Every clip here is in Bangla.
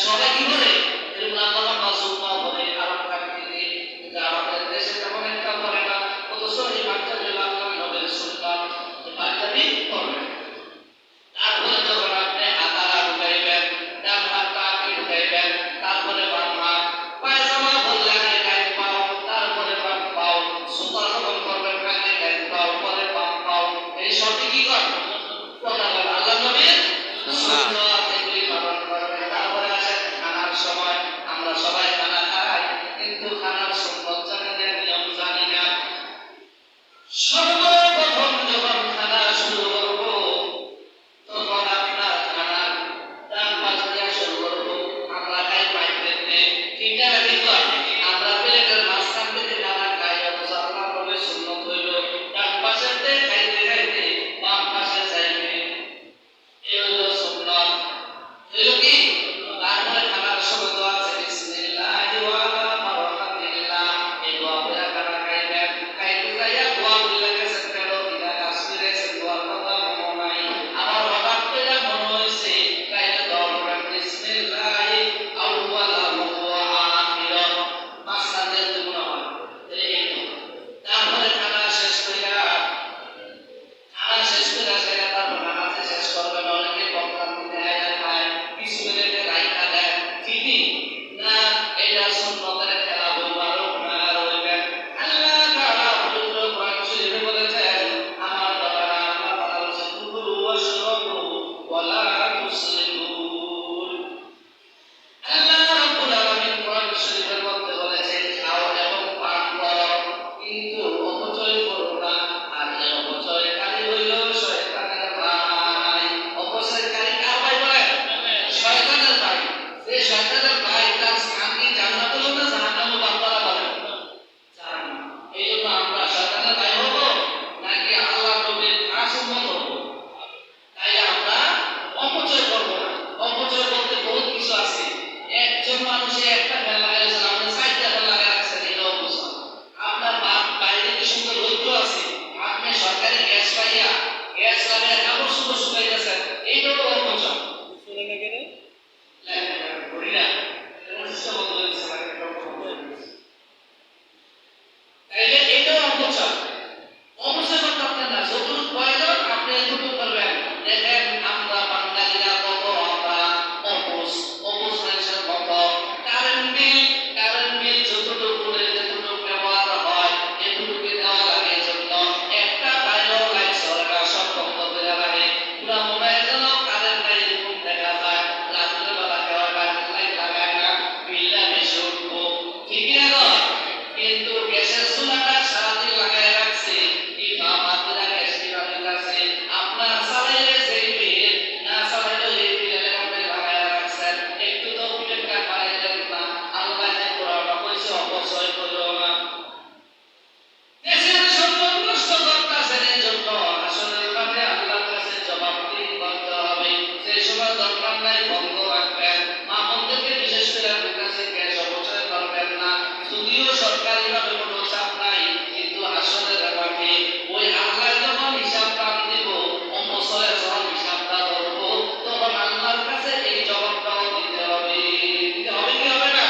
সবাই কি করে এরকম লম্বা লম্বা সুন্নাহ বলে আরাম কাটতে, কিন্তু আমাদের দেশে তেমন একটা করে না। অথচ এই পাঞ্জাবি বাংলা নবীর সুন্নাহ পাঞ্জাবি করবে। তারপরে যখন আপনি হাতারা ঢুকাইবেন, ডান হাতটা আগে ঢুকাইবেন, তারপরে বাম হাত, পায়জামা বললে আগে ডান পাও, তারপরে বাম পাও, জুতা যখন করবেন আগে ডান পাও, পরে বাম পাও। এই সবই কি করে কথা বলে আল্লাহ নবীর সুন্নাহ, এগুলি পালন করবেন। তারপরে আসেন খানার সময়। আমরা সবাই খানা খাই, কিন্তু খানার সুন্নাত জানি না, নিয়ম জানি না। সর্বপ্রথম যখন খানা শুরু করবো, তখন আপনার খানার ডান পাশ দিয়ে শুরু করবো। আমরা খাই পাইপের দিয়ে, ঠিক না ঠিক নয়? আমরা প্লেটের মাঝখান থেকে খানা খাই, অথচ আল্লাহ নবীর সুন্নাত হইল ডান পাশের দিয়ে খাইতে খাইতে বাম পাশে যাইবে। এই হলো সুন্নাত। হইল কি? তারপরে খানার সময় দোয়া আছে, বিসমিল্লাহি ওয়া আলা বারাকাতিল্লাহ। এই দোয়া পড়ে খানা খাইবেন। খাইতে যাইয়া দোয়া বলে গেছেন কেন কিনা কাশ্মীরে এসে দোয়ার কথা মনে নাই। আমার হঠাৎ করে মনে হয়েছে তাইলে দোয়া পড়েন, বিসমিল্লাহি আউয়ালাহু ওয়া আখিরাহু। মাঝখান দিয়ে যদি মনে হয় এই তো। তারপরে খানা শেষ কইরা সেটা তারপর নামাজে শেষ করবেন। অনেকে বকরাম দিতে খায়, কিছু মিনিটে রাইখা দেয়, ঠিকই না? এটা সুন্নতের খেলা বলবো আরো আর হইবেন। আল্লাহ তাআলা পবিত্র কোরআন শরীফে বলেছেন, আমার বাবারা, আল্লাহ তাআলা বলেছেন, কুলু ওয়াশরাবু ওয়ালা তুসরিফুন। আল্লাহ রাব্বুল আলামিন কোরআন শরীফের মধ্যে বলেছেন, খাও এবং পান করো, কিন্তু অপচয় করো না। আর এই অপচয়কারী হইল শয়তানের ভাই। অপচয়কারী কার ভাই বলেন? শয়তানের ভাই। যে শয়তানের ভাই, তার স্থান কি জান্নাত হলো না জাহান্নাম? বান্দারা বলেন জাহান্নাম। এই জন্য আমরা শয়তানের ভাই হব নাকি আল্লাহ নবীর খাস উম্মত হব? তাই আমরা অপচয় করব না। অপচয় বলতে বহুত কিছু আছে। একজন মানুষে একটা ফ্যান লাগাইছে, আপনি 4টা ফ্যান লাগাই রাখছেন, এটা অপচয়। আপনার বাইরে কি সুন্দর রৌদ্র আছে, আপনি সরকারি গ্যাস পাইয়া গ্যাস লাগাইয়া কাপড় সুন্দর শুকাইতেছেন, এইটাও অপচয়। তাইলে এটাও অপচয়। অপচয় করতে আপনার না, যতটুকু প্রয়োজন আপনি এতটুকু করবেন। দেখেন আমরা বাঙালিরা কত আমরা অপোজ মানুষের মতো। কারেন্ট বিল যতটুকু ব্যবহার হয় এতটুকু দেওয়া লাগে জন্য একটা বাইরেও লাইট সরকার সব বন্ধ করে রাখে। পুরা মনে হয় যেন কারেন্ট নাই, এরকম দেখা যায়। রাত্রে বেলা কেউ কারেন্ট লাইট লাগায় না, বিলটা বেশি উঠবো, ঠিক না? কিন্তু গ্যাসের চুলাটা সারাদিন লাগায় রাখছে, কি মামাতিরা গ্যাস কিনা দিতেছে। আপনার চালাইলে সেই বিল, না চালাইলে এই বিলের মধ্যে লাগায় রাখছেন। একটু তো বিলের বাড়াই দেন না। আল্লাহ যে কোরআনে কইছে অপচয় করিও না। দেশের সম্পদ নষ্ট করতেছেন, এই জন্য আসলের মাঠে আল্লাহর কাছে জবাবদিহি করতে হবে। সেই সময় দরকার নাই বন্ধ রাখবেন। মা বোনদেরকে বিশেষ করে আপনার কাছে গ্যাস অপচয় করবেন না। যদিও সরকারিভাবে কোনো চাপ নাই, কিন্তু আসলের মাঠে ওই আল্লাহ যখন হিসাবটা দিব, অপচয় যখন হিসাবটা ধরবো, তখন আল্লাহর কাছে এই জবাবটাও দিতে হবে। দিতে হবে কি হবে না?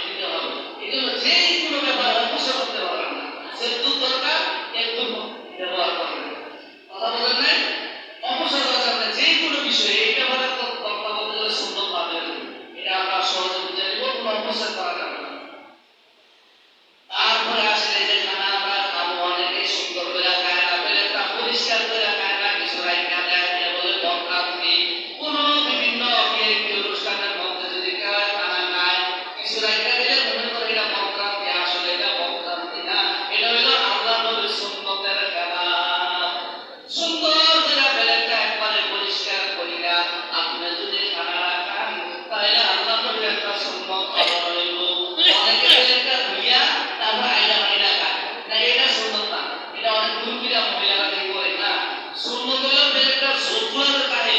দিতে হবে। এই জন্য যে কোনো ব্যাপার অপচয় করতে পারবেন না। যেটুকু দরকার একটু ব্যবহার করবেন। কথা বলেন নাই? অপচয় করা যাবে না যে কোনো বিষয়ে। এই ব্যাপারে কথা বলতে গেলে সুন্নত পাবেন, এটা আমরা সহজে বুঝে নিব। কোনো অপচয় করা যাবে না। তারপরে আসলে যে খানা আমরা খাবো, অনেকে সুন্দর করে খায় না, প্লেটটা পরিষ্কার করে খায় না, কিছু রাইখা দেয়, এ বলে বরখাস্তি। কোনো বিভিন্ন অনুষ্ঠানের মধ্যে যদি কেউ খানা খায়, কিছু রাইখা দিলে মনে করে এটা বরখাস্তি। আসলে এটা বরখাস্তি না, এটা হলো আল্লাহ নবীর সুন্নতের খেলা। সুন্দর করে প্লেটটা একবারে পরিষ্কার করিয়া আপনি যদি খানা খান, তাহলে আল্লাহ নবীর একটা সুন্নত ফলো হইব। অনেকে প্লেটটা ধুইয়া তারপর আইলা মাইলা খায় না, এটা সুন্নত না। এটা অনেক দূর করে মহিলারা করে না। সুন্নত হলো প্লেটটা ঝোল খায়,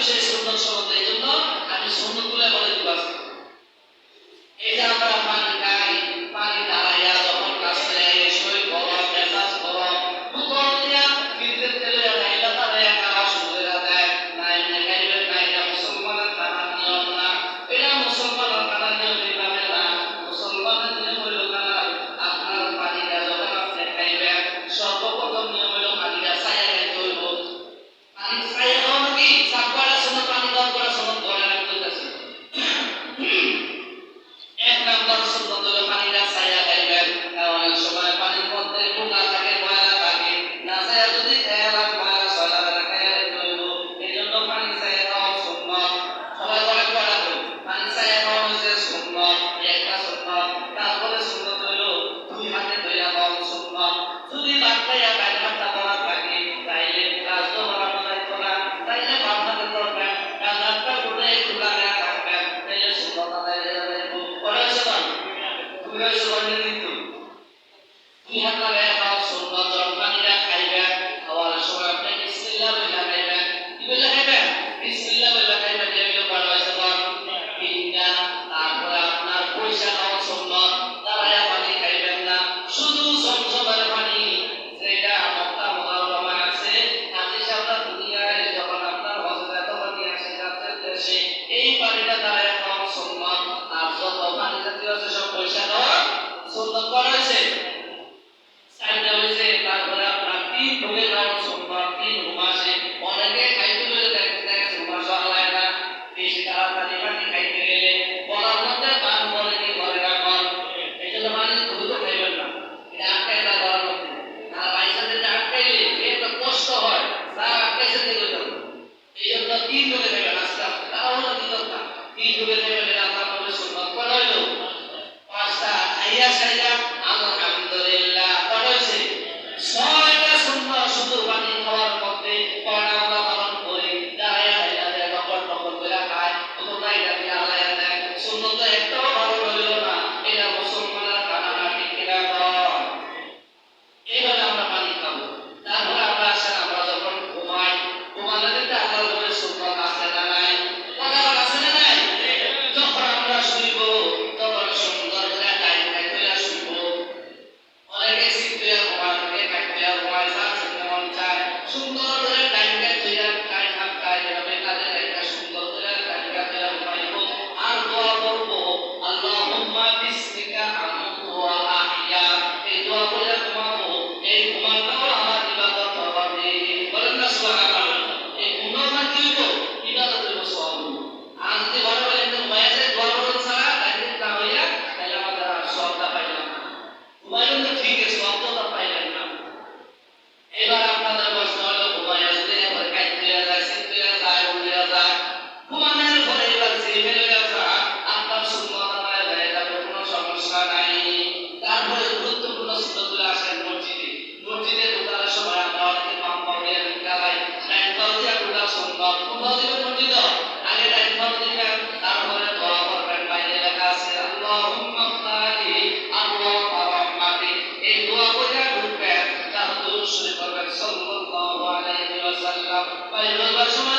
সেই সুন্নত সম্বন্ধে। এই জন্য আমি সুন্নতগুলো বলে দিব আজকে। এই যে আমরা পানি খাই, পানি দাঁড়াইয়া যখন কাছে শরীর গরম, মেজাজ গরম, বোতল দিয়া ফ্রিজের তেলে ঢাইলা দাঁড়াইয়া খাওয়া শুরু করে দেয়। নাই খাইবেন না, এটা মুসলমানের খানার নিয়ম না। এটা মুসলমানের খানার নিয়ম এইভাবে না। মুসলমানের নিয়ম হইল খানা আপনার পানিটা যখন আপনি খাইবেন, সর্বপ্রথম নিয়ম হইল পানিটা ছায়া খাইতে হইব। পানি ছায়া খাওয়া কি চাপ করার সময় পানি দাও করার সময় ধরে রাখতে হইতেছে। এক নাম্বার সুন্নত হলো পানিটা ছায়া খাইবেন। অনেক সময় পানির মধ্যে পোকা থাকে, ময়লা থাকে, না ছায়া যদি খেয়ালাম ময়লা সয়লা খাইয়া হইব। এই জন্য পানি ছায়া খাওয়া সুন্নত। সবাই বলে করা হইব পানি ছায়া খাওয়া হচ্ছে সুন্নত, একটা সুন্নত। তারপরে সুন্নত হইলো দুই হাতে ধইরা খাওয়া সুন্নত। যদি ভাত খাইয়া ডান হাতটা ভরা থাকে তাইলে গ্লাস তো ভরানো যাইতো না, তাইলে বাম হাতে ধরবেন, ডান হাতটা উঠে একটু লাগা রাখবেন, তাইলে সুন্নত আদায় হয়ে যাবে। পরে সবাই দুই সবাই কিন্তু দুই হাত লাগায় খাওয়া সুন্নত। যখন পানিটা খাইবেন, খাওয়ার সময় আপনি বিসমিল্লাহ বলে খাইবেন। কি বলে খাইবেন? বিসমিল্লাহ বলে খাইবেন। এগুলো বলা হয়েছে তিনটা। তারপরে আপনার পয়সা খাওয়া সুন্নত, দাঁড়ায়া পানি খাইবেন না। শুধু ঝমঝমের পানি যেটা মক্কা মুকাররমায় আছে, হাজী সাহেবরা দুনিয়ায় যখন আপনার হজরে তখন নিয়ে আসে যাত্রার দেশে, এই পানিটা দাঁড়ায়া খাওয়া সুন্নত। আর যত পানি জাতীয় আছে সব পয়সা খাওয়া সুন্নত করা হয়েছে। সাইডে হয়েছে। তারপরে আপনার তিন ঢুকে খাওয়া সুন্নত, তিন ঘুমাসে। অনেকে খাইতে গেলে দেখতে ঘুমাস আলায় না, বেশি তাড়াতাড়ি পানি খাইতে গেলে গলার মধ্যে পান পরে কি করে রাখুন। এই জন্য পানি দ্রুত খাইবেন না, এটা আটকায় যায় গলার মধ্যে। আর বাইসাতে আটকাইলে একটা কষ্ট হয়, তা আটকাইছে দেখে যাবে। এই জন্য তিন ঢুকে খাইবেন আস্তে আস্তে, তাও হলো দিত না। তিন ঢুকে খাইবেন, এটা আপনার মধ্যে সুন্নত করা হইলো। পাঁচটা খাইয়া সাইয়া আলহামদুলিল্লাহ করা হয়েছে। ছয়টা সুন্নত শুধু পানি খাওয়ার মধ্যে পড়া আমরা পালন করি। দাঁড়াইয়া দাঁড়াইয়া নকল নকল করে খায়, তোমরা এটা দিয়ে আলায়া দেয়। সুন্নত একটাও ভালো হইল না। এটা মুসলমানের খানা না, ঠিক কিনা কর? এইভাবে আমরা পানি খাবো। তারপরে আমরা আসেন, আমরা যখন ঘুমাই, ঘুমালে কিন্তু আল্লাহর ঘরে সুন্নত আছে না নাই? কথা আছে না নাই? যখন আমরা শুইব তখন সুন্দর করে টাইম খাইতে শুইব। অনেকে সিটে ঘুমায়, অনেকে খাইতে ঘুমায়, যা শুনতে মন চায় সুন্দর করে টাইম খাইতে টাইম খায়, এভাবে কাজে একটা সুন্দর করে টাইম খাইতে ঘুমাইব। আর দোয়া করবো, আল্লাহুম্মা বিসমিকা আমুতু ওয়া আহইয়া। এই দোয়া করে ঘুমাবো। এই ঘুমানোটাও আমার ইবাদত হবে। বলেন না সুবহানাল্লাহ। এই ঘুমানো কি হইব? ইবাদত হইব, সওয়াব হইব। আর যদি ঘরে বলেন ঘুমায় যায় দোয়া করুন ছাড়া তাইলে না হইয়া, তাইলে আমাদের আর সওয়াবটা পাইলাম না। ঘুমাইলেন তো ঠিক আছে, সওয়াবটা পাইলেন না। এবার আপনাদের প্রশ্ন হলো, ঘুমাইয়া যদি এবার কাইতে যায়, সিটে যায়, উঠে যায়, ঘুমানোর পরে এবার যে ফেলে যায়, আপনার সুন্নত আদায় হয়ে যাবে, কোনো সমস্যা নাই। তারপরে গুরুত্বপূর্ণ সুন্নতগুলো আসেন মসজিদে। মসজিদে ঢোকার সময় আমরা অনেকে পাম পাউডার ঢালাই, টাইম পাউ দিয়া ঢোকা সুন্নত। কোথাও দিবেন মসজিদে আগে টাইম পাউ দিবেন, তারপরে দোয়া করবেন। বাইরে লেখা আছে আল্লাহুম্মা ফতাহি আবওয়াবা রাহমাতি। এই দোয়া কইরা ঢুকবেন, তারপর দুরূদ শরীফ পড়বেন সাল্লাল্লাহু আলাইহি ওয়াসাল্লাম। বাইরে ঢোকার সময়